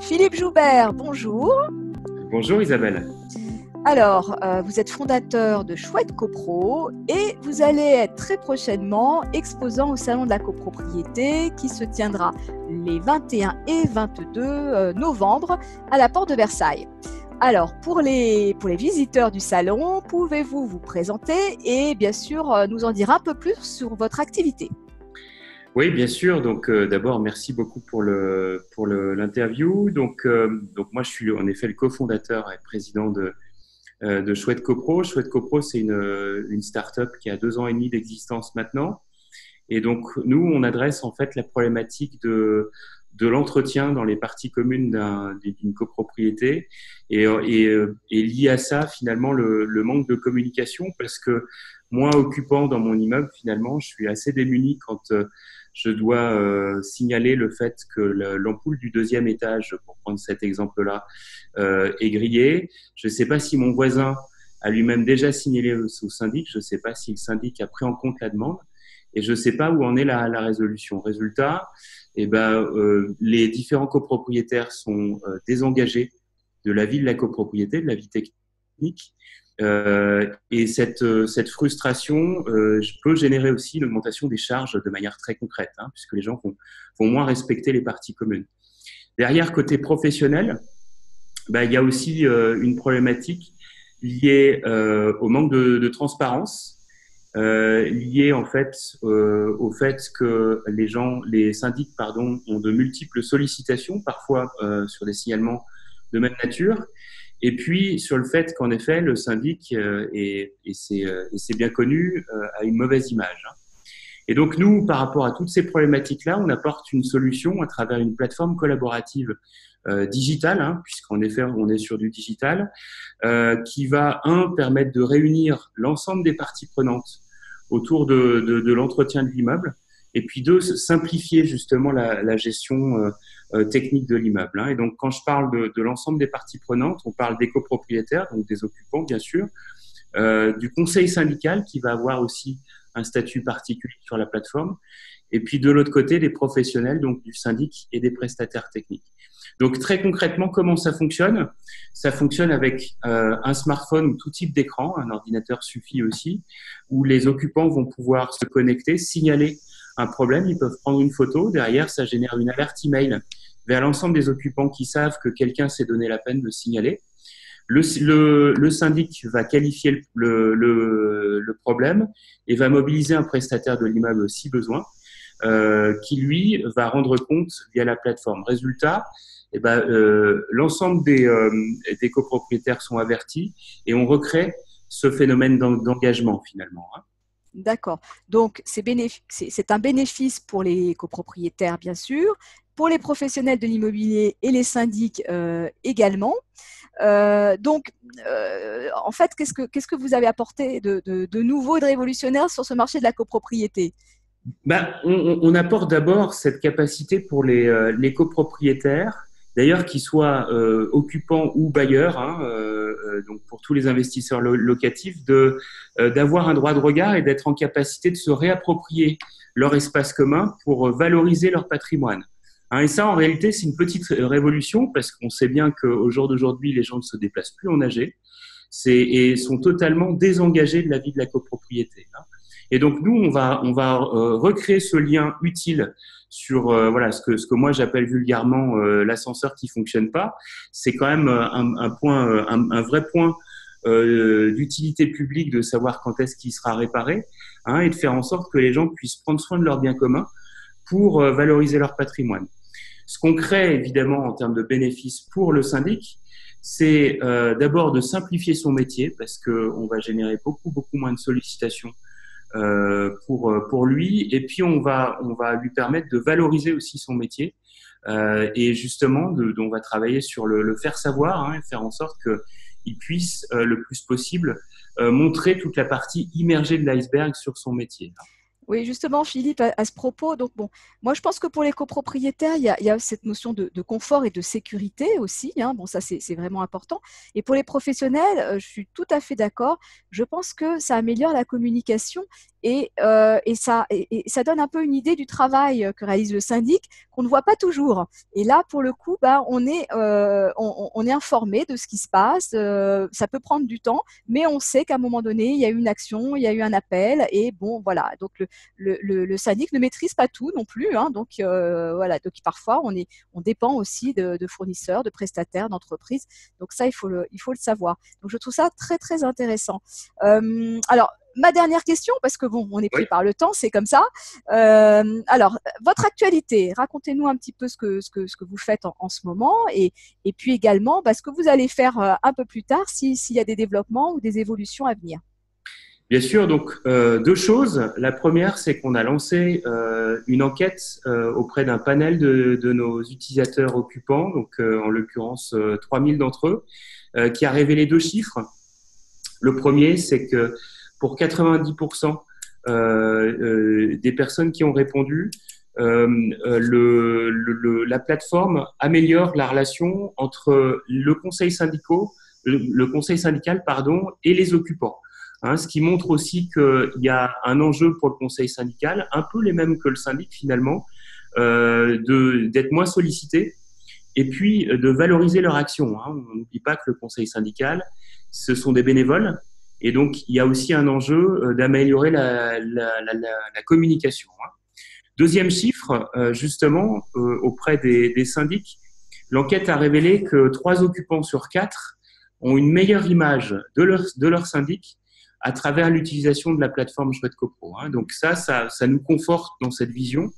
Philippe Joubert, bonjour. Bonjour Isabelle. Alors, vous êtes fondateur de Chouette Copro et vous allez être très prochainement exposant au Salon de la copropriété qui se tiendra les 21 et 22 novembre à la Porte de Versailles. Alors, pour les visiteurs du salon, pouvez-vous vous présenter et bien sûr nous en dire un peu plus sur votre activité? Oui, bien sûr. Donc, d'abord, merci beaucoup pour l'interview. Donc, moi, je suis en effet le cofondateur et président de Chouette Copro. Chouette Copro, c'est une start-up qui a 2 ans et demi d'existence maintenant. Et donc, nous, on adresse en fait la problématique de l'entretien dans les parties communes d'une copropriété et lié à ça, finalement, le manque de communication parce que moi, occupant dans mon immeuble, finalement, je suis assez démuni quand je dois signaler le fait que l'ampoule du 2e étage, pour prendre cet exemple-là, est grillée. Je ne sais pas si mon voisin a lui-même déjà signalé au syndic. Je ne sais pas si le syndic a pris en compte la demande. Et je ne sais pas où en est la résolution. Résultat, les différents copropriétaires sont désengagés de la vie de la copropriété, de la vie technique. Et cette frustration peut générer aussi une augmentation des charges de manière très concrète, puisque les gens vont moins respecter les parties communes. Derrière, côté professionnel, il y a aussi une problématique liée au manque de transparence. Lié en fait au fait que les syndics ont de multiples sollicitations, parfois sur des signalements de même nature, et puis sur le fait qu'en effet le syndic et c'est bien connu a une mauvaise image. Et donc nous, par rapport à toutes ces problématiques-là, on apporte une solution à travers une plateforme collaborative digitale, puisqu'en effet on est sur du digital, qui va permettre de réunir l'ensemble des parties prenantes autour de l'entretien de l'immeuble, et puis simplifier justement la gestion technique de l'immeuble. Et donc, quand je parle de l'ensemble des parties prenantes, on parle des copropriétaires, donc des occupants, bien sûr, du conseil syndical qui va avoir aussi un statut particulier sur la plateforme, et puis de l'autre côté, des professionnels, donc du syndic et des prestataires techniques. Donc, très concrètement, comment ça fonctionne? Ça fonctionne avec un smartphone ou tout type d'écran, un ordinateur suffit aussi, où les occupants vont pouvoir se connecter, signaler un problème, ils peuvent prendre une photo, derrière, ça génère une alerte email vers l'ensemble des occupants qui savent que quelqu'un s'est donné la peine de signaler. Le syndic va qualifier le problème et va mobiliser un prestataire de l'immeuble si besoin, qui lui va rendre compte via la plateforme. Résultat, l'ensemble des copropriétaires sont avertis et on recrée ce phénomène d'engagement finalement. D'accord. Donc, c'est un bénéfice pour les copropriétaires, bien sûr, pour les professionnels de l'immobilier et les syndics également. Donc, en fait, qu'est-ce que vous avez apporté de nouveau et de révolutionnaire sur ce marché de la copropriété? On apporte d'abord cette capacité pour les copropriétaires, d'ailleurs qu'ils soient occupants ou bailleurs, donc pour tous les investisseurs locatifs, d'avoir un droit de regard et d'être en capacité de se réapproprier leur espace commun pour valoriser leur patrimoine. Et ça, en réalité, c'est une petite révolution parce qu'on sait bien qu'au jour d'aujourd'hui, les gens ne se déplacent plus en AG et sont totalement désengagés de la vie de la copropriété. Et donc nous, on va recréer ce lien utile sur ce que moi j'appelle vulgairement l'ascenseur qui fonctionne pas. C'est quand même un vrai point d'utilité publique de savoir quand est-ce qu'il sera réparé, et de faire en sorte que les gens puissent prendre soin de leurs biens communs pour valoriser leur patrimoine. Ce qu'on crée évidemment en termes de bénéfices pour le syndic, c'est d'abord de simplifier son métier parce qu'on va générer beaucoup moins de sollicitations pour lui, et puis on va lui permettre de valoriser aussi son métier et justement on va travailler sur le faire savoir, et faire en sorte qu'il puisse le plus possible montrer toute la partie immergée de l'iceberg sur son métier. Oui, justement, Philippe, à ce propos, donc bon, moi je pense que pour les copropriétaires, il y a cette notion de confort et de sécurité aussi. Bon, ça c'est vraiment important. Et pour les professionnels, je suis tout à fait d'accord. Je pense que ça améliore la communication et ça donne un peu une idée du travail que réalise le syndic qu'on ne voit pas toujours. Et là, pour le coup, on est informé de ce qui se passe. Ça peut prendre du temps, mais on sait qu'à un moment donné, il y a eu une action, il y a eu un appel, et bon, voilà. Donc le syndic ne maîtrise pas tout non plus, hein, donc voilà. Donc parfois, on dépend aussi de fournisseurs, de prestataires, d'entreprises. Donc ça, il faut le savoir. Donc je trouve ça très très intéressant. Alors, ma dernière question, parce que bon, on est pris par le temps, c'est comme ça. Alors, votre actualité, racontez-nous un petit peu ce que vous faites en ce moment, et puis également ce que vous allez faire un peu plus tard, s'il y a des développements ou des évolutions à venir. Bien sûr, donc 2 choses. La première, c'est qu'on a lancé une enquête auprès d'un panel de nos utilisateurs occupants, donc en l'occurrence 3000 d'entre eux, qui a révélé 2 chiffres. Le premier, c'est que pour 90% des personnes qui ont répondu, la plateforme améliore la relation entre le conseil syndical, et les occupants. Ce qui montre aussi qu'il y a un enjeu pour le conseil syndical, un peu les mêmes que le syndic finalement, d'être moins sollicité et puis de valoriser leur action. On n'oublie pas que le conseil syndical, ce sont des bénévoles, et donc il y a aussi un enjeu d'améliorer la communication. Deuxième chiffre, justement, auprès des syndics, l'enquête a révélé que 3 occupants sur 4 ont une meilleure image de leur syndic à travers l'utilisation de la plateforme Chouette CoPro. Donc ça nous conforte dans cette vision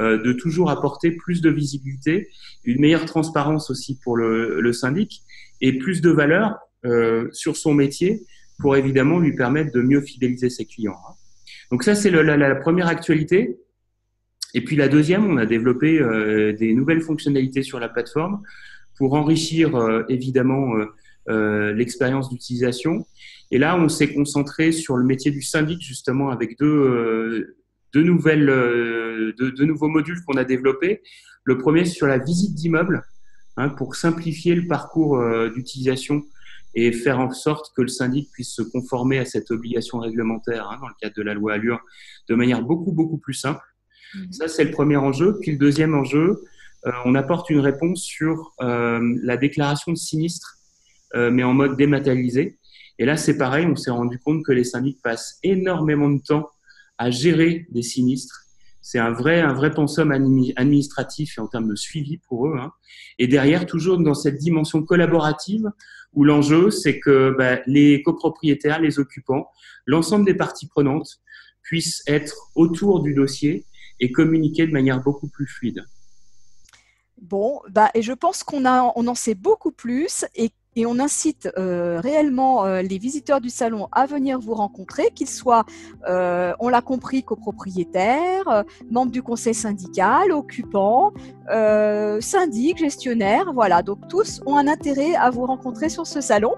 de toujours apporter plus de visibilité, une meilleure transparence aussi pour le syndic, et plus de valeur sur son métier pour évidemment lui permettre de mieux fidéliser ses clients. Donc ça, c'est la première actualité. Et puis la deuxième, on a développé des nouvelles fonctionnalités sur la plateforme pour enrichir évidemment l'expérience d'utilisation. Et là, on s'est concentré sur le métier du syndic, justement, avec deux nouveaux modules qu'on a développés. Le premier, sur la visite d'immeuble, pour simplifier le parcours d'utilisation et faire en sorte que le syndic puisse se conformer à cette obligation réglementaire dans le cadre de la loi Allure de manière beaucoup, beaucoup plus simple. Ça, c'est le premier enjeu. Puis le deuxième enjeu, on apporte une réponse sur la déclaration de sinistre, mais en mode dématérialisé. Et là, c'est pareil, on s'est rendu compte que les syndics passent énormément de temps à gérer des sinistres. C'est un vrai pensum administratif et en termes de suivi pour eux. Et derrière, toujours dans cette dimension collaborative, où l'enjeu, c'est que les copropriétaires, les occupants, l'ensemble des parties prenantes puissent être autour du dossier et communiquer de manière beaucoup plus fluide. Bon, et je pense qu'on en sait beaucoup plus, et on incite réellement les visiteurs du salon à venir vous rencontrer, qu'ils soient, on l'a compris, copropriétaires, membres du conseil syndical, occupants, syndics, gestionnaires, voilà. Donc tous ont un intérêt à vous rencontrer sur ce salon.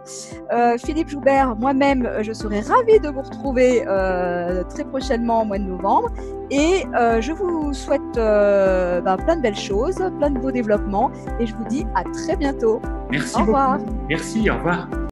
Philippe Joubert, moi-même, je serai ravie de vous retrouver très prochainement au mois de novembre. Et je vous souhaite plein de belles choses, plein de beaux développements, et je vous dis à très bientôt. Merci au revoir. beaucoup. Merci, au revoir.